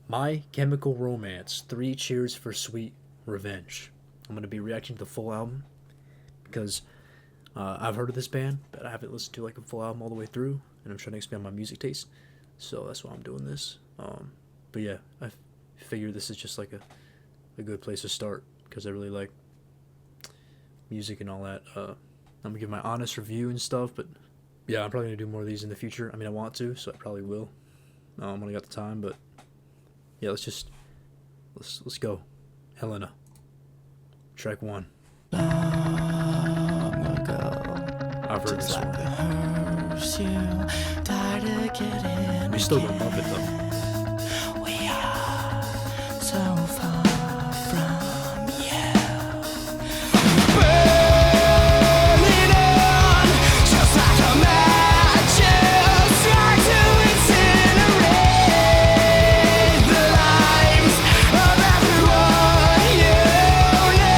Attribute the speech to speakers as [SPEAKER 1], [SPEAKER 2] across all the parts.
[SPEAKER 1] My Chemical Romance, 3 Cheers for Sweet Revenge. I'm going to be reacting to the full album because I've heard of this band, but I haven't listened to like a full album all the way through, and I'm trying to expand my music taste, so that's why I'm doing this. But yeah, I figure this is just like a good place to start because I really like music and all that. I'm going to give my honest review and stuff, but yeah, I'm probably going to do more of these in the future. I mean, I want to, so I probably will when I got the time, but yeah, let's go. Helena. Track 1.
[SPEAKER 2] Long ago,
[SPEAKER 1] I've heard this
[SPEAKER 2] just like the
[SPEAKER 1] one.
[SPEAKER 2] hearse you died to get in.
[SPEAKER 1] We still don't love it though.
[SPEAKER 2] We are so far from you. Burning on, just like a matches, trying to incinerate the lives of everyone you know.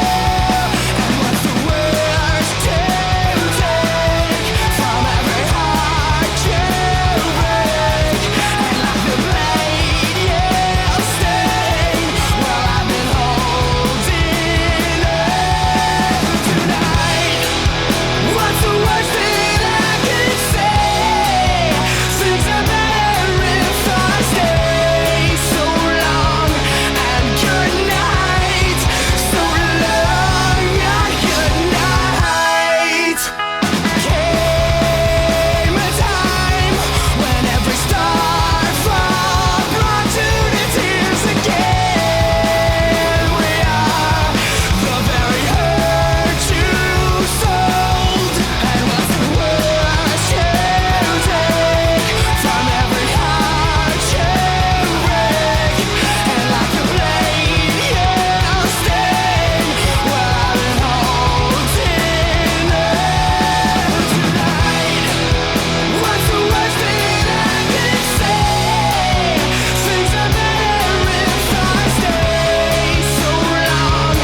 [SPEAKER 2] And what's the worst to take from every heart you break? And like the blade you stain, well, I've been holding on tonight. What's the worst that I can say? Things are better if I stay. So long and good night. So long and good night. Came a time when every star fall brought to the tears again. We are the very hurt you sold. And what's the worst you take from every heart you break? And like a blade you stain, well, I've been holding on tonight. What's the worst that I can say? Things are better if I stay. So long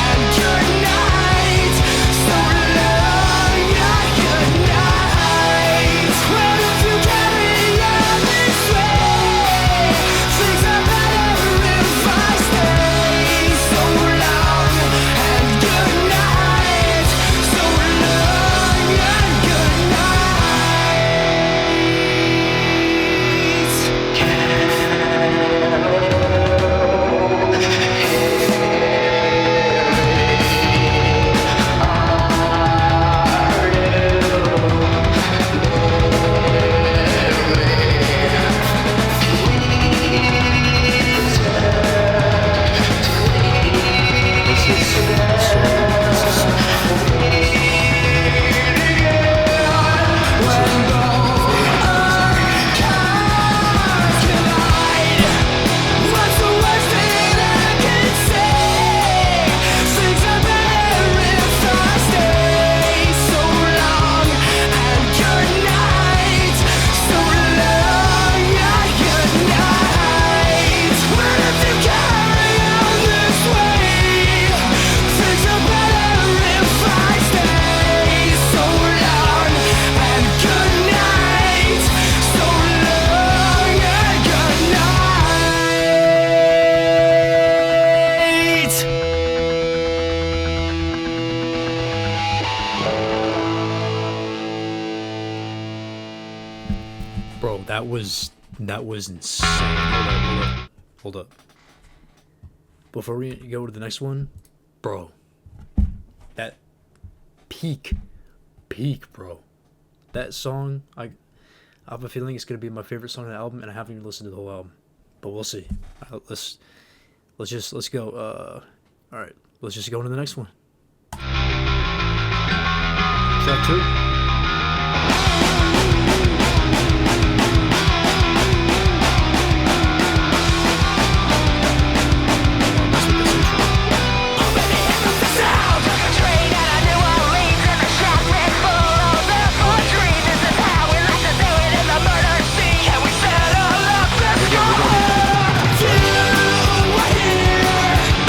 [SPEAKER 2] and good night. So long and good night. Well, if you carry on this way, things are better if I stay. So long and good night. So long and good What's the worst that I can say? Things are better if I stay. So long and good night. So long and good night. Well, if you carry on this way, things are better if I stay. So long and good night. So long and good night.
[SPEAKER 1] Bro, that was insane. Hold up. Before we go to the next one, bro, that peak, bro. That song, I have a feeling it's gonna be my favorite song on the album, and I haven't even listened to the whole album, but we'll see. Let's go. All right, let's just go to the next one. Track 2.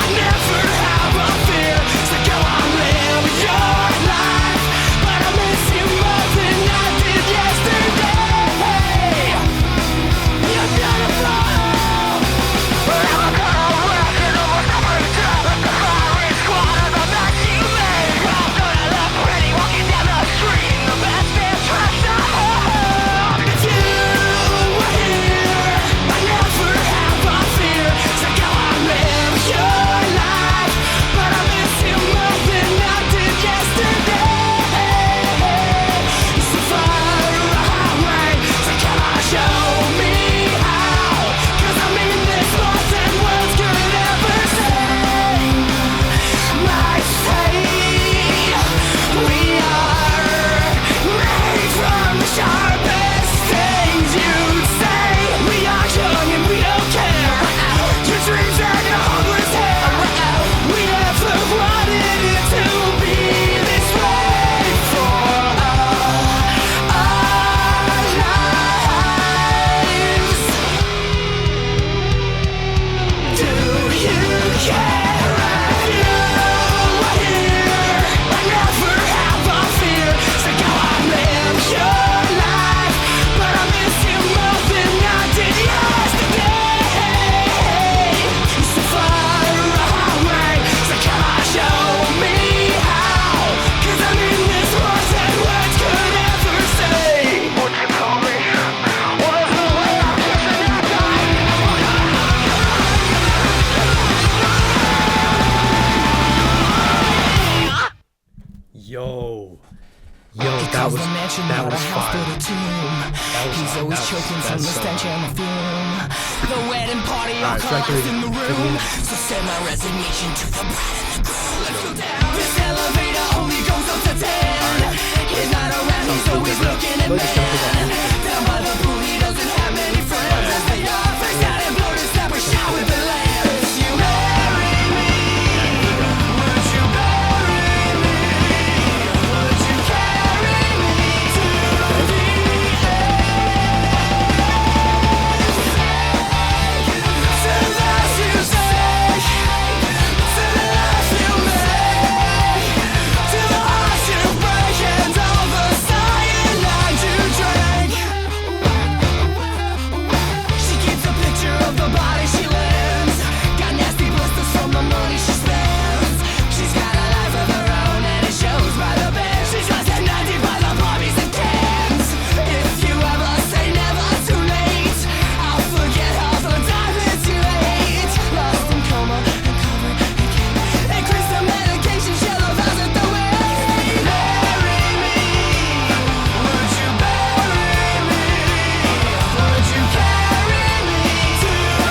[SPEAKER 2] Never have a fear, so go on, live your life. But I miss calls
[SPEAKER 1] was-
[SPEAKER 2] the mansion
[SPEAKER 1] that
[SPEAKER 2] not a
[SPEAKER 1] was
[SPEAKER 2] house
[SPEAKER 1] fire.
[SPEAKER 2] but a tomb. He's always choking from the stench and the fume. The wedding party all
[SPEAKER 1] Alright, strike
[SPEAKER 2] collapsed
[SPEAKER 1] three.
[SPEAKER 2] in the room. So send my resignation to the bride and the groom. Let's go down. This elevator only goes up to 10. He's not around, he's always looking at men. Down by the pool, he doesn't have many friends. As they all face out and blow to step or shout with the lamps. You marry me? Would you bury me? Would you carry me to the to the life you take, to the life you make, to the heart you break and all the cyanide you drank. She keeps a picture of the body she lives. Got nasty blisters from the money she spends. She's got a life of her own and it shows by the bed. She's lost at 90 by the Barbies and cans. If you ever say never too late, I'll forget half the time that you ate. Lost in coma and covered in cake. Increase the medication, shell of house at the way. Marry me, would you bury me? Would you carry me to the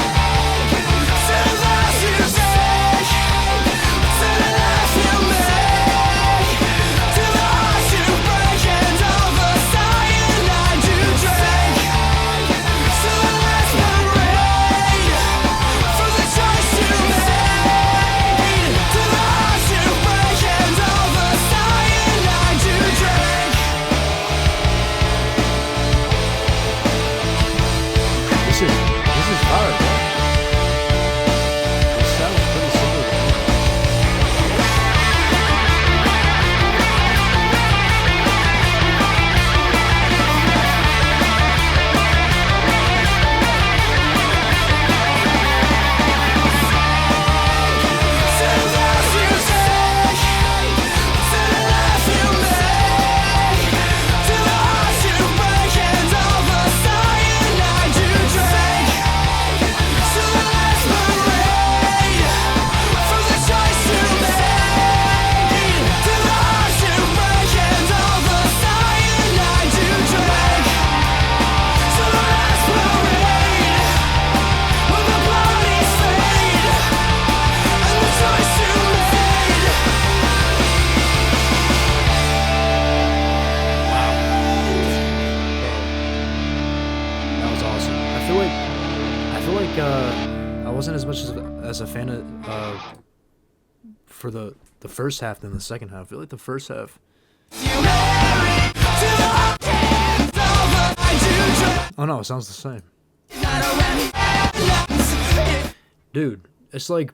[SPEAKER 2] to the life you take, to the life you make, to the heart you break and all the cyanide you drank. To the last parade, for the choice you made, to the heart you break and all the cyanide you drank.
[SPEAKER 1] This is fire, bro. This sounds pretty similar to me.
[SPEAKER 2] To the life you take, to the life you make, to the heart you break and all the cyanide you drank. To the last parade, for the choice you made, to the heart you break and all the cyanide you drank. To the last parade, when the bodies fade. And the choice you made.
[SPEAKER 1] That was awesome. I feel like I wasn't as much as a fan of for the first half than the second half. I feel like the first half.
[SPEAKER 2] You married to the hands of the night you dread.
[SPEAKER 1] Oh no, it sounds the same.
[SPEAKER 2] Not around.
[SPEAKER 1] Dude, it's like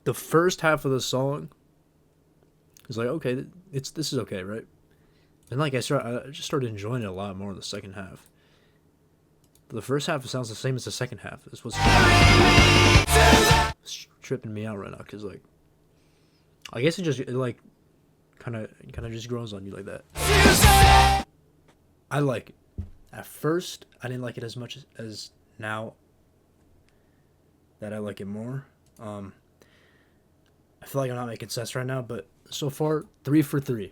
[SPEAKER 1] the first half of the song is like, okay, this is okay, right? And like I just started enjoying it a lot more in the second half. But the first half sounds the same as the second half. This was it's tripping me out right now because like I guess it like kind of just grows on you like that. I like it. At first, I didn't like it as much as now that I like it more. I feel like I'm not making sense right now, but so far, 3 for 3.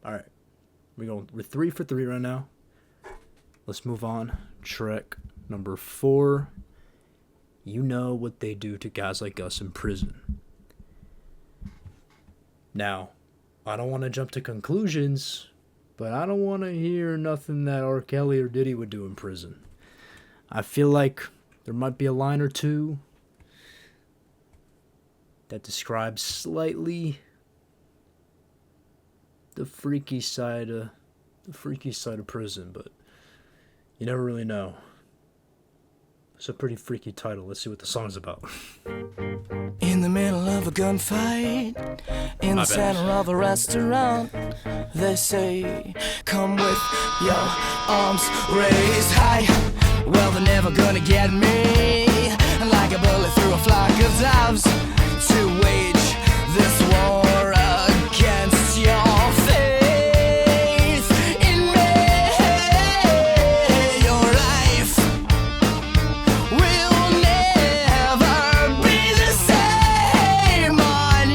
[SPEAKER 1] All right, we're 3 for 3 right now. Let's move on. Track number 4. You know what they do to guys like us in prison. Now, I don't want to jump to conclusions, but I don't want to hear nothing that R. Kelly or Diddy would do in prison. I feel like there might be a line or two that describes slightly the freaky side of prison, but you never really know. It's a pretty freaky title. Let's see what the song's about.
[SPEAKER 2] In the middle of a gunfight, in
[SPEAKER 1] My
[SPEAKER 2] the
[SPEAKER 1] bad.
[SPEAKER 2] center of a restaurant, they say, come with your arms raised high. Well, they're never gonna get me. Like a bullet through a flock of doves, to wage this war against your faith in me. Your life will never be the same on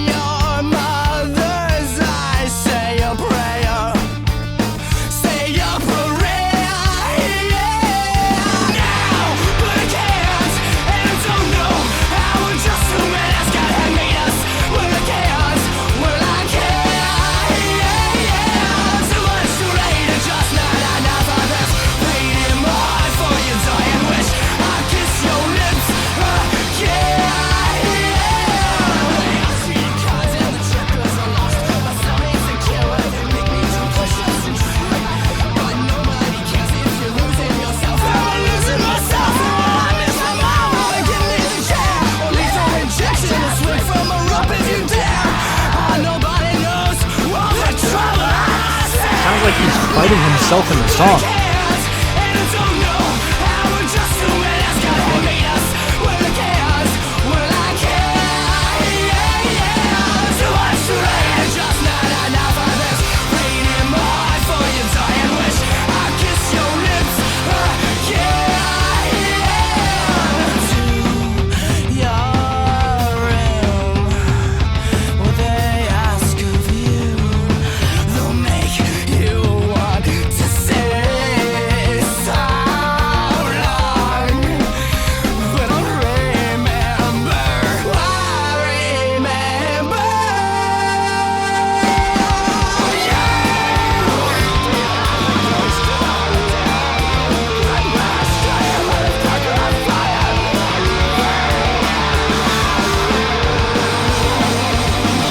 [SPEAKER 1] himself in the song.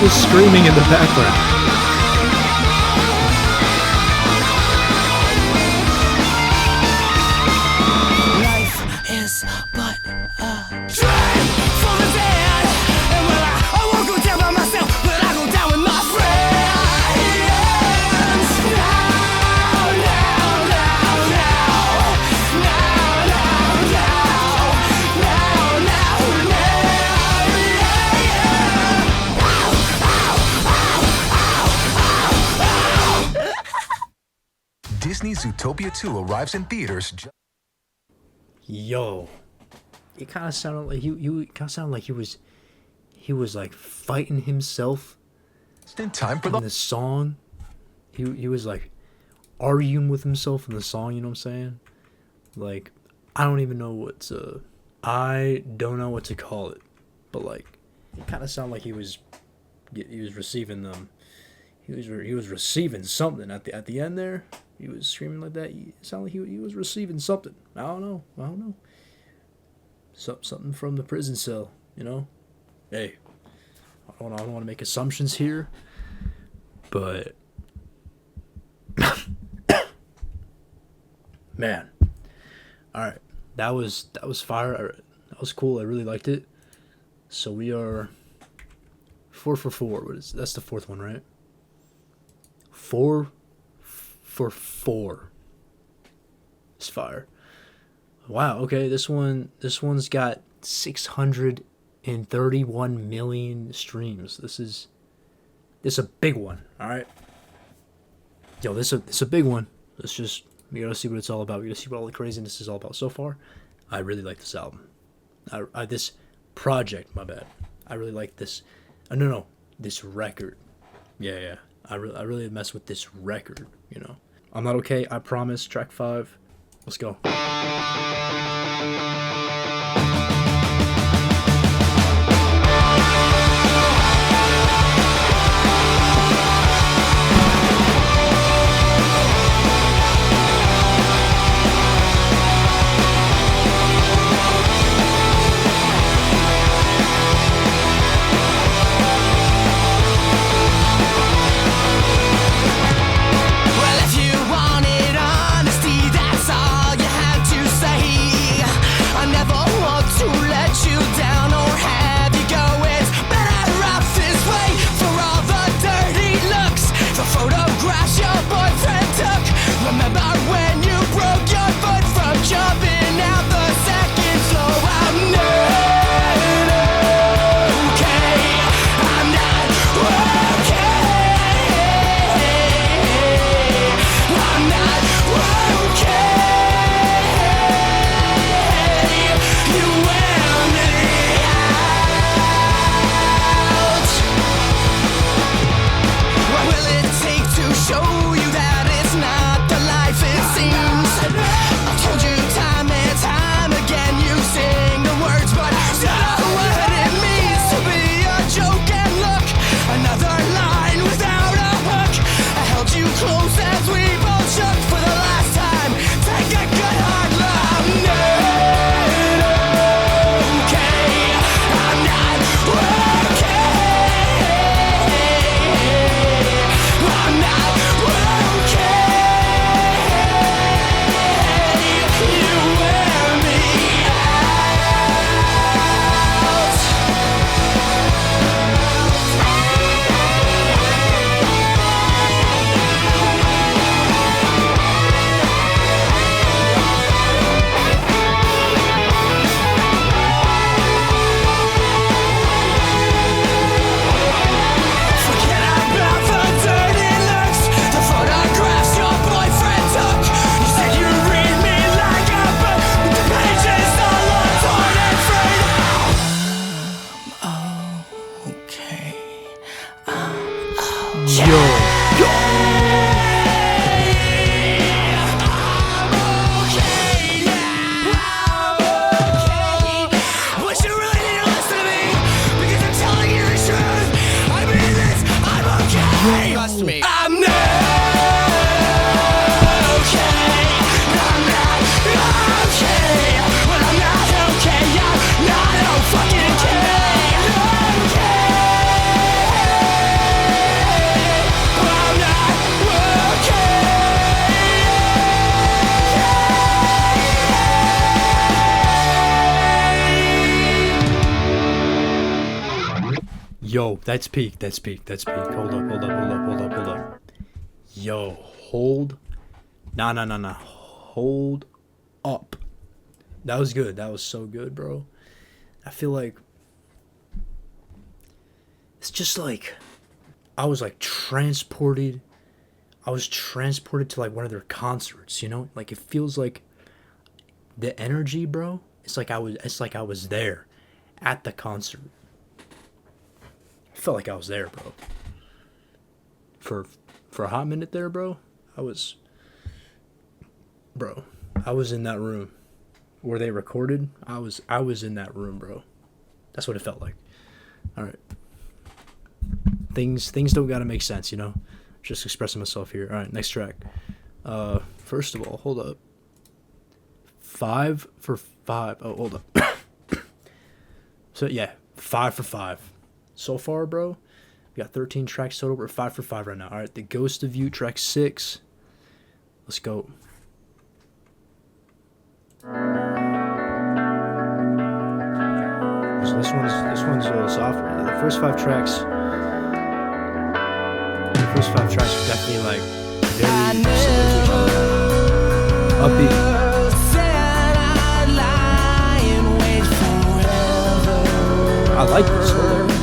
[SPEAKER 1] Just screaming in the background.
[SPEAKER 2] Life is but a dream for the dead. And when I won't go down by myself, but I go down with my friends. Now, now, now, now. Now, now, now. Now, now, now. Yeah, yeah.
[SPEAKER 3] Disney's Zootopia 2 arrives in theaters.
[SPEAKER 1] Yo, it kind of sounded like he was like fighting himself
[SPEAKER 3] In time for
[SPEAKER 1] in the song. He was like arguing with himself in the song. You know what I'm saying? Like, I don't even know what to call it, but like, it kind of sounded like he was receiving them. He was receiving something at the end there. He was screaming like that. It sounded like he was receiving something. I don't know. Something from the prison cell, you know? Hey, I don't want to make assumptions here, but man, all right, that was fire. That was cool. I really liked it. So we are 4 for 4. That's the fourth one, right? 4 for 4. It's fire. Wow. Okay, this one's got 631 million streams. This is a big one. All right. Yo, this is a big one. We gotta see what it's all about. We gotta see what all the craziness is all about. So far, I really like this album. This project. My bad. I really like this. No, this record. Yeah. I really mess with this record. You know. I'm Not Okay. I Promise. Track 5. Let's go.
[SPEAKER 2] Well, if you wanted honesty, that's all you had to say.
[SPEAKER 1] Yo, that's peak. That's peak. That's peak. Hold up. Yo, hold. Nah. Hold up. That was good. That was so good, bro. I feel like it's just like I was like transported. I was transported to like one of their concerts, you know? Like it feels like the energy, bro. It's like I was there at the concert. I felt like I was there, bro. For a hot minute there, bro. I was in that room where they recorded. I was in that room, bro. That's what it felt like. All right. Things don't gotta make sense, you know. Just expressing myself here. All right, next track. First of all, hold up. 5 for 5. Oh, hold up. So yeah, 5 for 5. So far, bro, we got 13 tracks total. We're 5 for 5 right now. All right, The Ghost of You, track 6. Let's go. So this one's a little softer. The first 5 tracks are definitely like very similar to each other. Upbeat. I like this. Hold up.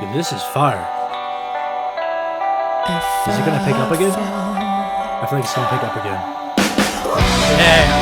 [SPEAKER 1] Dude, this is fire. Is it gonna pick up again? I feel like it's gonna pick up again. Yeah.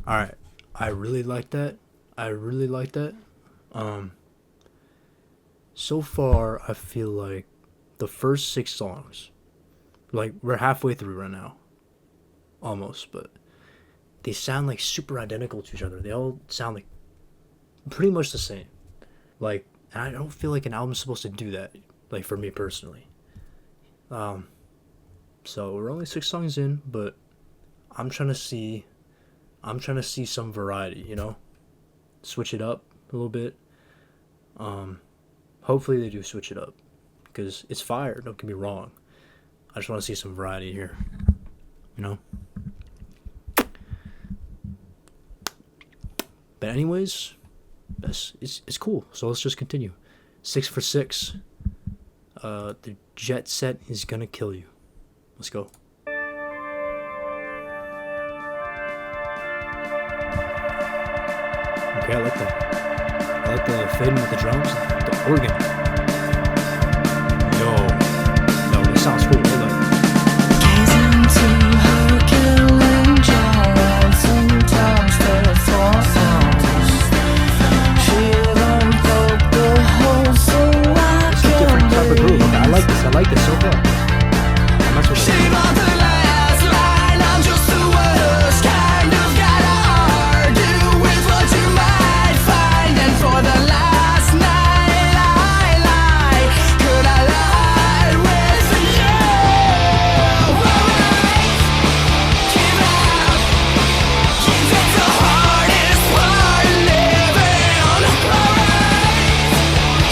[SPEAKER 1] Alright, I really like that. So far, I feel like the first 6 songs, like we're halfway through right now, almost, but they sound like super identical to each other. They all sound like pretty much the same. Like, I don't feel like an album's supposed to do that, like for me personally. So we're only 6 songs in, but I'm trying to see some variety, you know? Switch it up a little bit. Hopefully they do switch it up, because it's fire, don't get me wrong. I just want to see some variety here. You know? But anyways, it's cool. So let's just continue. 6 for 6. The jet set is gonna kill you. Let's go. Okay, I like the fading with the drums, the organ. No, this sounds cool. Hold up.
[SPEAKER 2] Gaze into her killing jaws, sometimes the sounds. She don't broke the hole, so I
[SPEAKER 1] It's a different type of groove. Okay, I like this so far. I'm not sure.
[SPEAKER 2] She bought the last line, I'm just the worst kind of guy to argue with what you might find. And for the last night I lie, could I lie with you? Alright, give up, give it the hardest part living. Alright,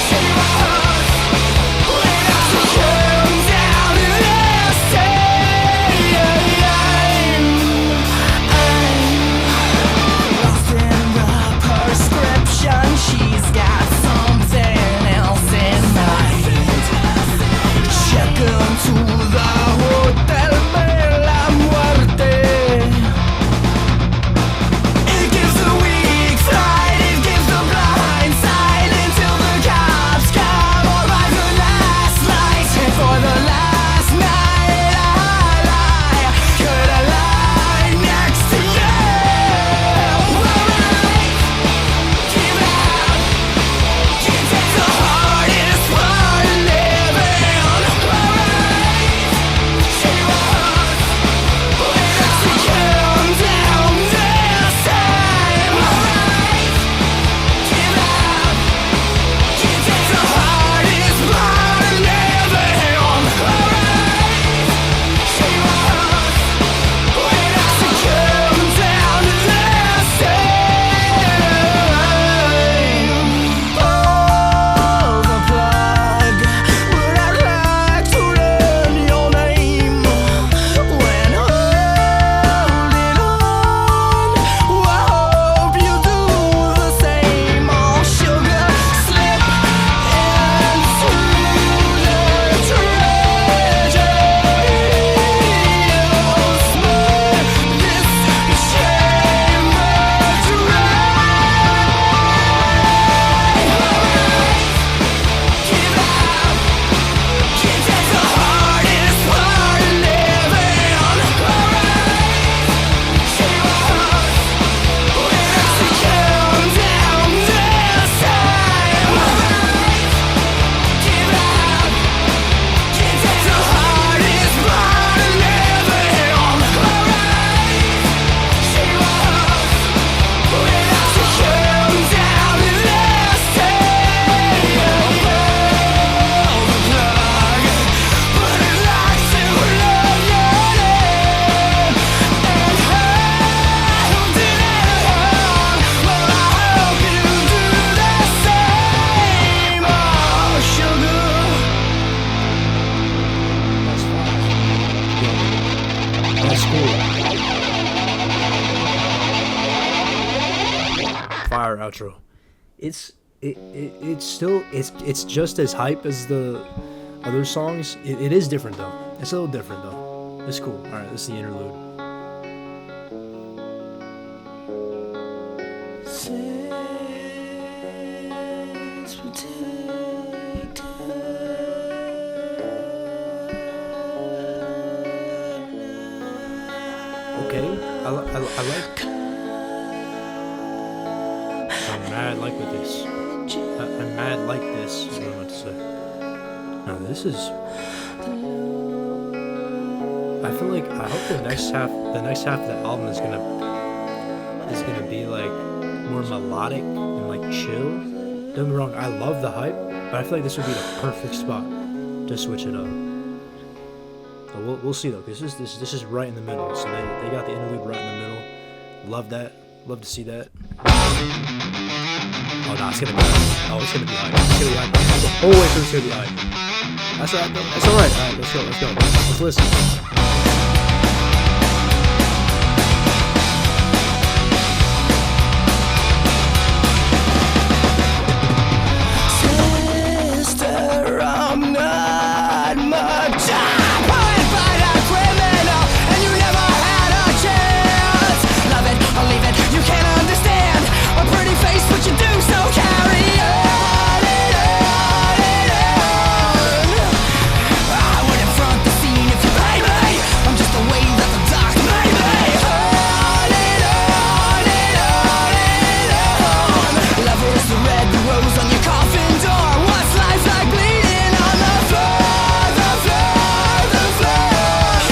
[SPEAKER 2] she was without to come down to this lost in the prescription. She's got something else in mind. Check into the hotel de la muerte. It gives a weak side, it gives a blind side until the cops come or by the last light. And for the last night I lie, could I lie next to you? Alright, give up, give it the hardest part living. Alright, she was without to come down this time. Alright, give up, give it the hardest part living. Alright, she was without to come down this time. Pull the plug. Would I like to learn your name when holding on? I hope you do the same. Oh, sugar, slip into the treasure. Smooth this chamber dry. Give up, give it the hardest part living. Alright, she was without to come down this time. Alright, give up, give it the hardest part living. Alright, she was without to come down this time. Pull the plug, would I like to learn your name and hold it on? Well, I hope you do the same. Oh, sugar.
[SPEAKER 1] That's cool. Fire outro. It's just as hype as the other songs. It is different though. It's a little different though. It's cool. All right, this is the interlude.
[SPEAKER 2] Saints
[SPEAKER 1] Okay, I like. I'm mad like with this. I'm mad like this. Is what I'm about to say. Now this is. I feel like I hope the next half of the album is gonna be like more melodic and like chill. Don't get me wrong, I love the hype, but I feel like this would be the perfect spot to switch it up. But we'll see though, because this is right in the middle. So they got the interlude right in the middle. Love that. Love to see that. Oh no, it's gonna be hype. It's gonna be hype. Oh wait, it's gonna be hype. That's alright. That's alright. Alright, let's go. Let's go. Let's listen.
[SPEAKER 2] Sister, I'm not much. Qualified a criminal, and you never had a chance. Love it or leave it, you can't understand. A pretty face, what you do, so carry on and on and on. I wouldn't front the scene if you pay me. I'm just the way that the dark made me. On and on and on and on. Lover is the red rose on your coffin door. What's life like bleeding on the floor, the floor, the floor?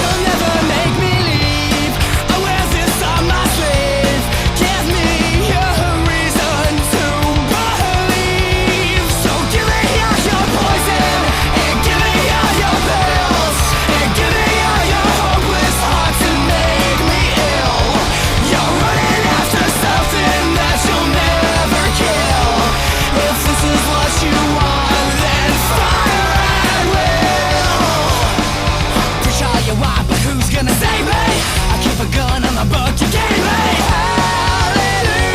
[SPEAKER 2] You'll never make me leave. I wear this on my sleeve. Give me a reason to believe. So give me all your poison, and give me all your pills, and give me all your hopeless hearts and make me ill. You're running after something that you'll never kill. If this is what you want, then fire at will. Preach all you want, but who's gonna save me? I keep a gun on the book you gave me. Hallelujah,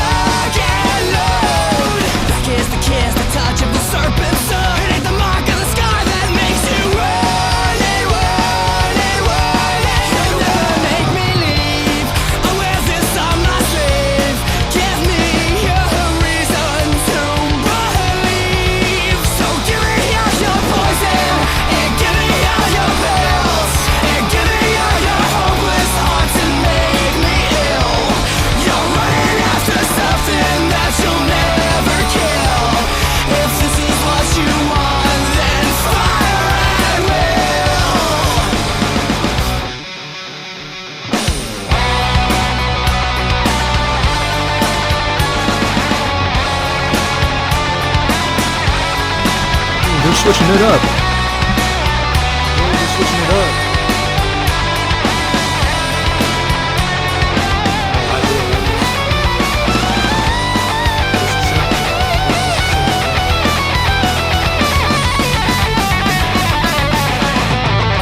[SPEAKER 2] lock and load. Black is the kiss, the touch of the serpent's sword. It ain't the mark of the scar that makes you run and run and run. You'll never make me leave. I wear this on my sleeve. Give me a reason to believe. So give me all your poison, and give me all your pills, and give me all your hopeless hearts and make me ill. You're running after something that you'll never kill. If this is what you want, then fire at will.
[SPEAKER 1] They're switching it up. They're switching it up.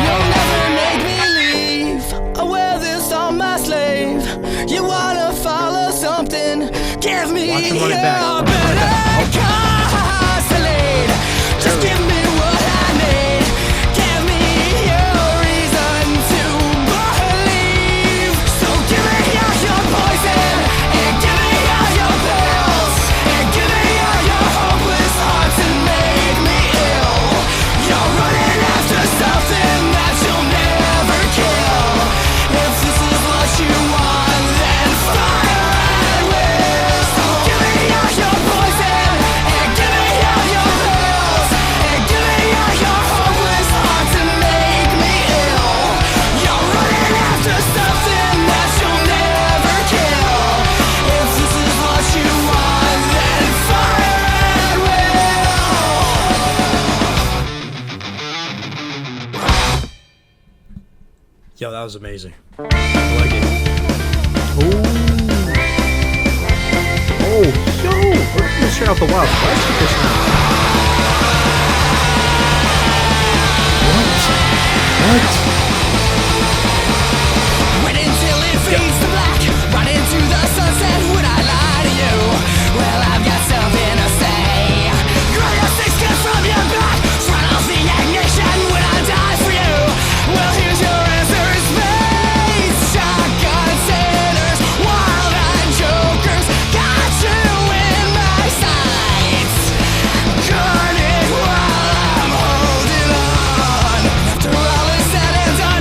[SPEAKER 2] You'll never make me leave. I wear this on my sleeve. You wanna follow something? Give me
[SPEAKER 1] Watch him run it back.
[SPEAKER 2] a
[SPEAKER 1] Run it back.
[SPEAKER 2] better consolate. Just give me what I need. Give me a reason to believe. So give me all your poison, and give me all your pills, and give me all your hopeless hearts and make me ill. You're running after something that you'll never kill. If this is what you want, then fire at will. So give me all your poison, and give me all your pills, and give me all your hopeless hearts and make me ill. You're running after something that you'll never kill. If this is what you want, then fire at will.
[SPEAKER 1] Yo, that was amazing. I like it. Oh, yo! Let's check out the Wild West with this now. What?
[SPEAKER 2] Wait until it fades to black. Right into the sunset. Would I lie to you? Well, I've got something to say. Grab your six guns from your back. Turn off the ignition. Would I die for you? Well, here's your answer. Space shotgun sinners, wild-eyed jokers. Got you in my sights. Gun it while I'm holding on. After all is said and done.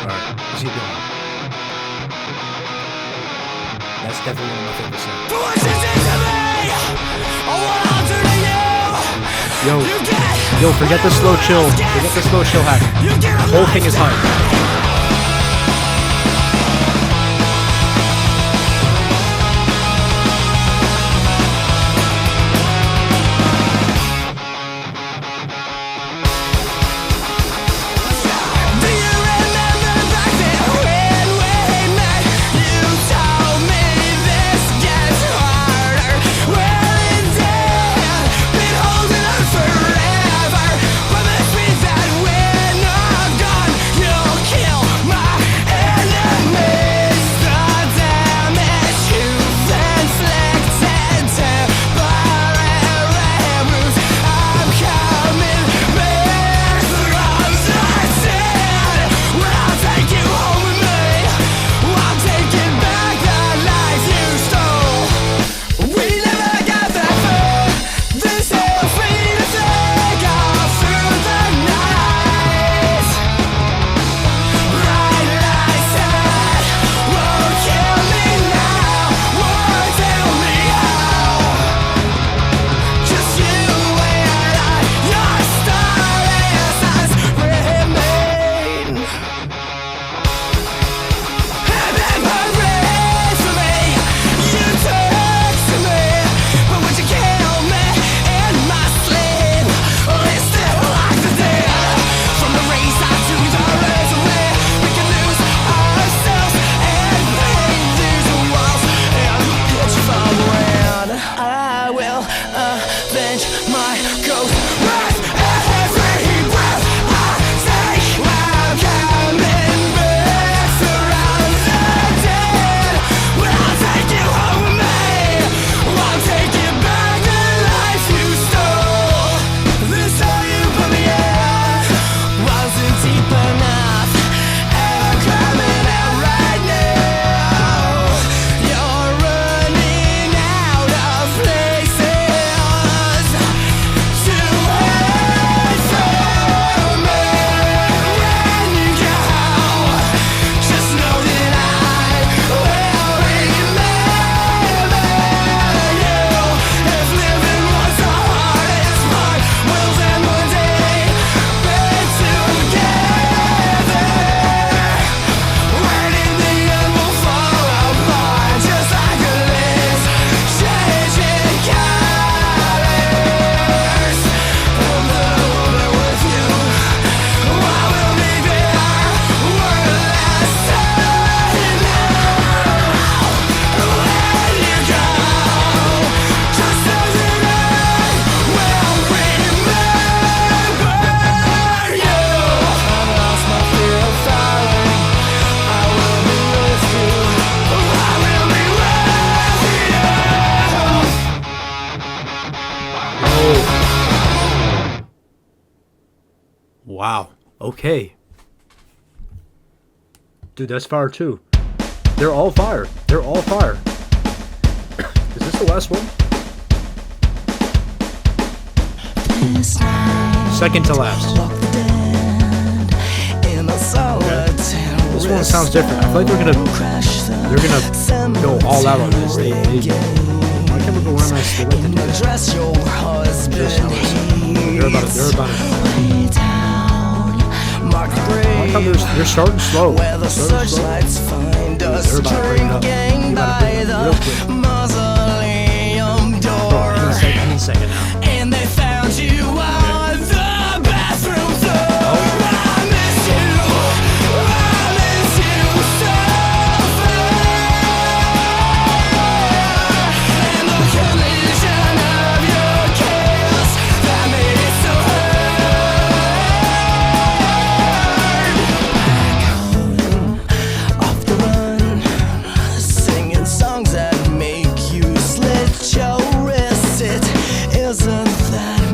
[SPEAKER 1] Alright, let's keep going. That's definitely one of my favorite songs. Yo, forget the slow chill. Forget the slow chill hack. The whole thing is hype. Wow. Okay. Dude, that's fire too. They're all fire. They're all fire. Is this the last one? Second to last. Okay. This one sounds different. I feel like they're gonna go all out on this. Why can't we go where am I still like to do that? They're about it. I like how they're starting slow. They're about to bring it up. Real quick. Any second now.
[SPEAKER 2] And they found you on the bathroom floor. I miss you so far. And the collision of your kiss that made it so hard. Back home, off the run, singing songs that make you slit your wrist. It isn't that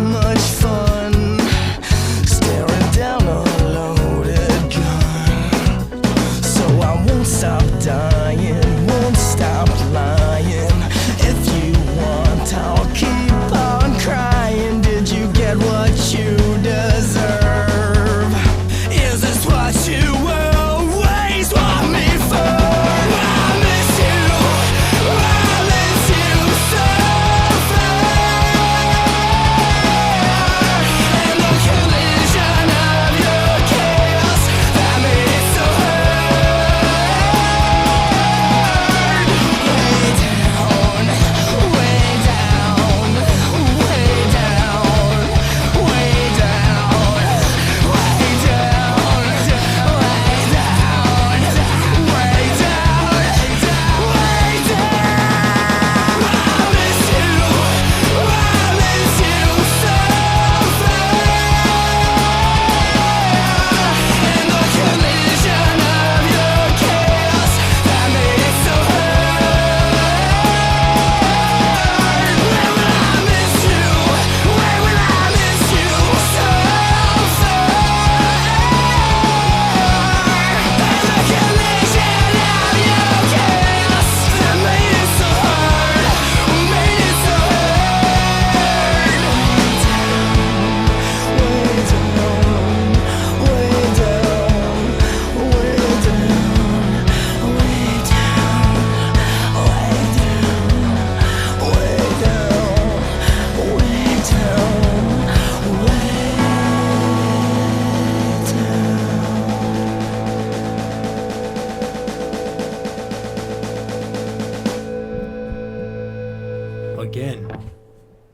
[SPEAKER 1] again.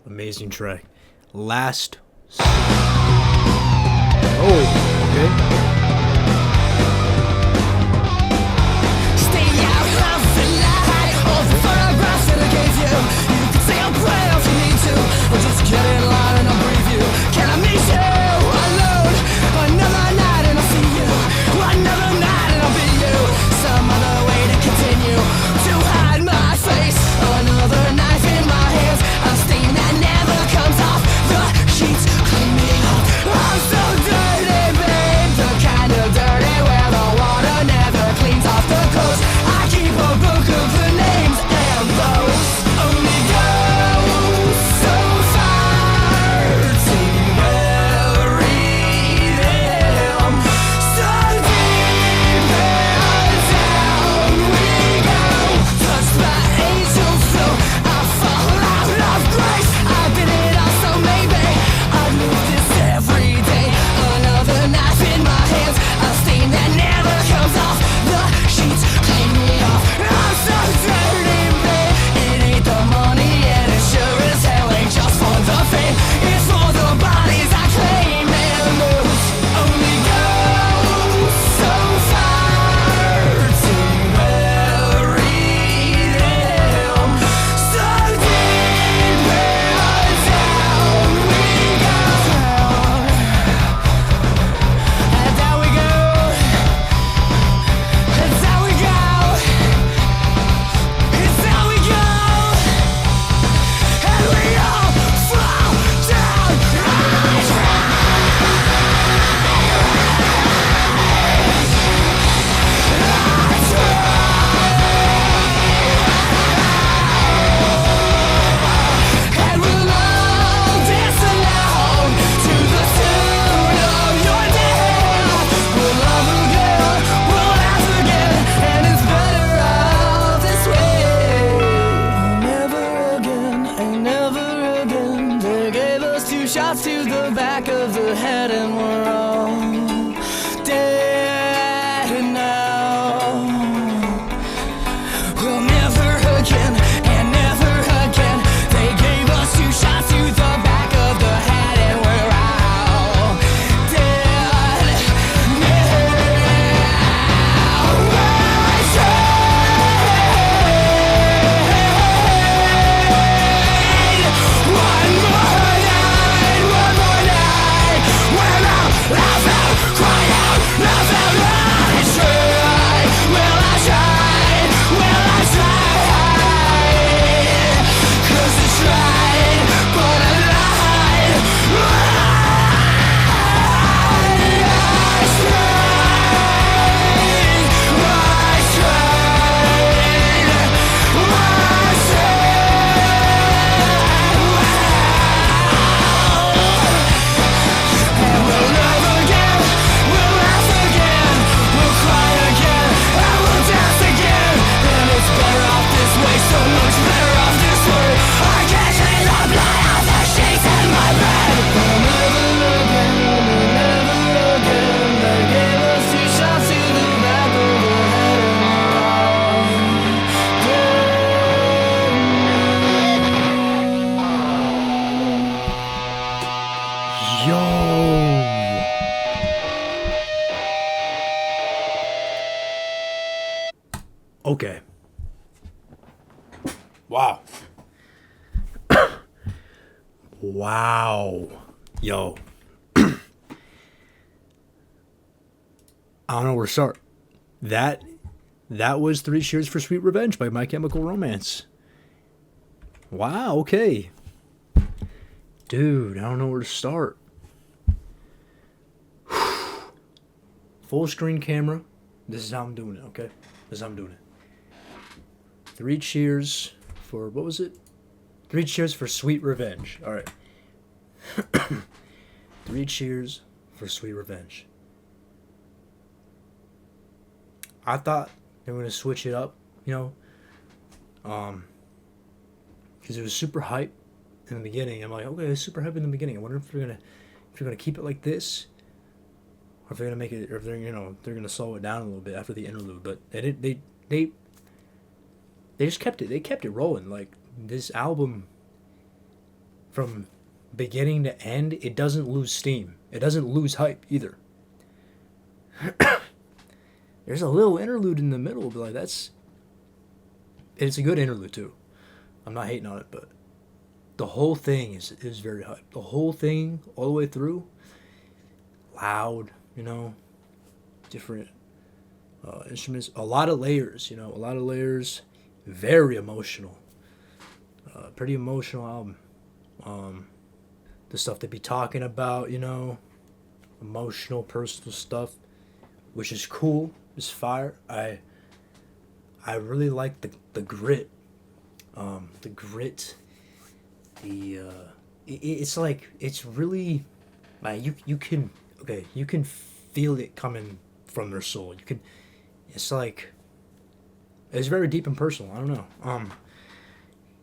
[SPEAKER 1] Amazing track. Last. Oh, okay.
[SPEAKER 2] Stay out of the light. All the photographs that I gave you. You can say a prayer if you need to, or just get in line and I'll breathe you. Can I meet you alone? Another night and I'll see you. Another night and I'll be you. Some other way to continue to hide my face. Another knife in my hands. A stain that never comes off. The sheets clean me off. I'm so dirty, babe. The kind of dirty where the water never cleans off the clothes. I keep a book of the names and those only go so far to bury them. So deep down we go. Touched by angel flow, I fall out of grace. I've been it all, so maybe I'd move this every day. Another knife in my hands, a stain that never comes off. The sheets clean me off. I'm so dirty, babe. It ain't the money and it sure as hell ain't just for the fame. It's for the bodies I claim and those only go so far to bury them. So deep down we go. And down we go. It's how we go. It's how we go. And we all fall down. And we'll all dance along to the tune of your death. We'll love again, we'll laugh again, and it's better off this way. Never again, and never again. They gave us 2 shots to the back of the head, and we're all dead now. Well, never again, and never again. They gave us 2 shots to the back of the head, and we're all dead now. I tried one more night, when I'll laugh out, cry out, laugh out loud. I tried, well I tried, well I tried, 'cause I tried, but I lied. I and we'll love again, we'll laugh again, we'll cry again, and we'll dance again. And it's better off this way, so much better off this way. I can't clean the blood off the sheets in my bed. Never again, never again. They gave us 2 shots to the back of the head, and we're all dead.
[SPEAKER 1] Yo. Okay. Wow. Wow. Yo. I don't know where to start. That was 3 Cheers for Sweet Revenge by My Chemical Romance. Wow, okay. Dude, I don't know where to start. Full screen camera. This is how I'm doing it, okay? This is how I'm doing it. 3 cheers for, what was it? 3 cheers for Sweet Revenge. Alright. 3 cheers for Sweet Revenge. I thought they were going to switch it up, you know? Because it was super hype in the beginning. I'm like, okay, it's super hype in the beginning. I wonder if they're gonna keep it like this, or if they're gonna make it, or if they're gonna slow it down a little bit after the interlude. But they just kept it. They kept it rolling. Like, this album from beginning to end, it doesn't lose steam. It doesn't lose hype either. There's a little interlude in the middle, but like it's a good interlude too. I'm not hating on it, but the whole thing is very hype. The whole thing, all the way through, loud, different instruments, a lot of layers, very emotional. Pretty emotional album. The stuff they be talking about, emotional, personal stuff, which is cool. It's fire. I really like the grit. The grit. It's like it's really like you can feel it coming from their soul. It's like it's very deep and personal. I don't know.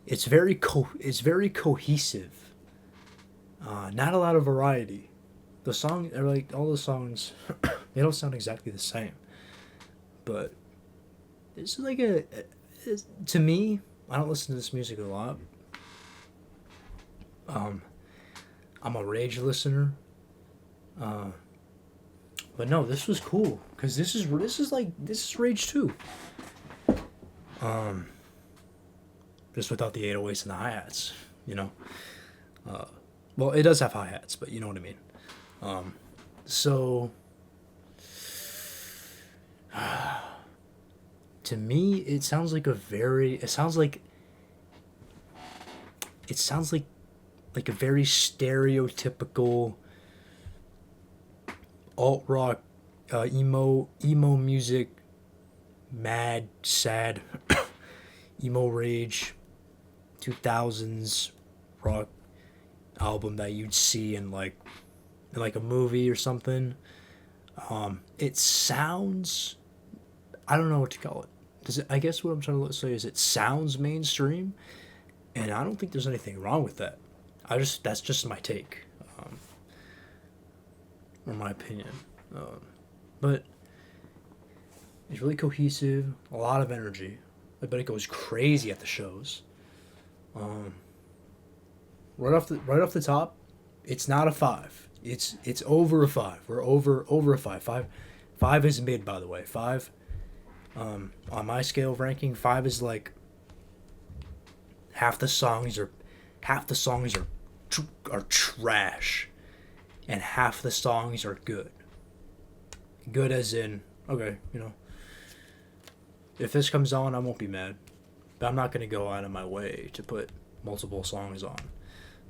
[SPEAKER 1] It's very cohesive. Not a lot of variety. The song, or like all the songs, they don't sound exactly the same. But it's like to me, I don't listen to this music a lot. I'm a Rage listener. But no, this was cool because this is Rage 2. Just without the 808s and the hi-hats, well, it does have hi-hats, but you know what I mean. So to me, it sounds like a very stereotypical alt rock, emo music, mad, sad, emo Rage, 2000s rock album that you'd see in like a movie or something. It sounds, I don't know what to call it. I guess what I'm trying to say is it sounds mainstream, and I don't think there's anything wrong with that. That's just my take, or my opinion. But it's really cohesive, a lot of energy. I bet it goes crazy at the shows. Right off the top, it's not a 5. It's over a 5. We're over a 5. Five is mid, by the way. 5. On my scale of ranking, 5 is like half the songs are trash, and half the songs are good. Good as in, okay, if this comes on, I won't be mad, but I'm not gonna go out of my way to put multiple songs on.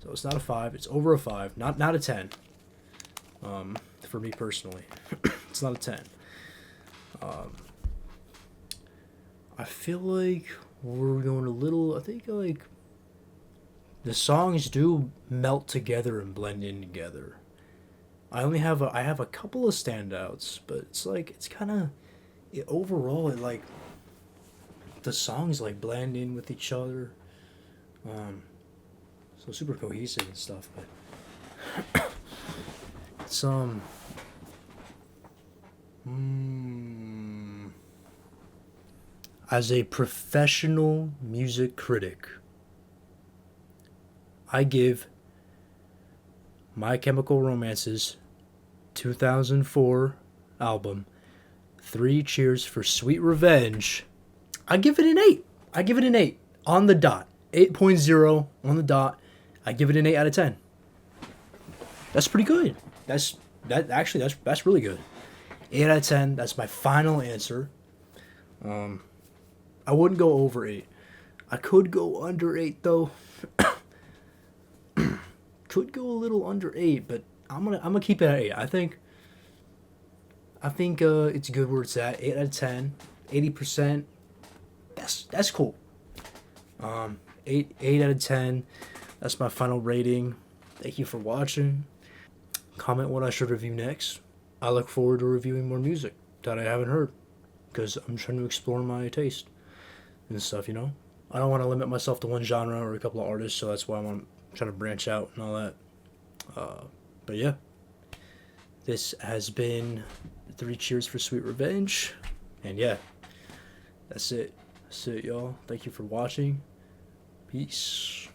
[SPEAKER 1] So it's not a 5. It's over a 5. Not a 10. For me personally, it's not a 10. I feel like we're going a little. I think like the songs do melt together and blend in together. I have a couple of standouts, but it's kind of overall it like the songs like blend in with each other. So super cohesive and stuff, but it's as a professional music critic, I give My Chemical Romance's 2004 album, 3 Cheers for Sweet Revenge, I give it an 8. I give it an 8 on the dot. 8.0 on the dot. I give it an 8 out of 10. That's pretty good. That's really good. 8 out of 10. That's my final answer. I wouldn't go over 8. I could go under 8 though. Could go a little under 8, but I'm gonna keep it at 8. I think it's good where it's at. 8 out of 10. 80%. That's cool. 8 out of 10. That's my final rating. Thank you for watching. Comment what I should review next. I look forward to reviewing more music that I haven't heard, because I'm trying to explore my taste and stuff, I don't want to limit myself to one genre or a couple of artists, so that's why I'm trying to branch out and all that. But yeah, this has been 3 Cheers for Sweet Revenge, and yeah, that's it, y'all. Thank you for watching. Peace.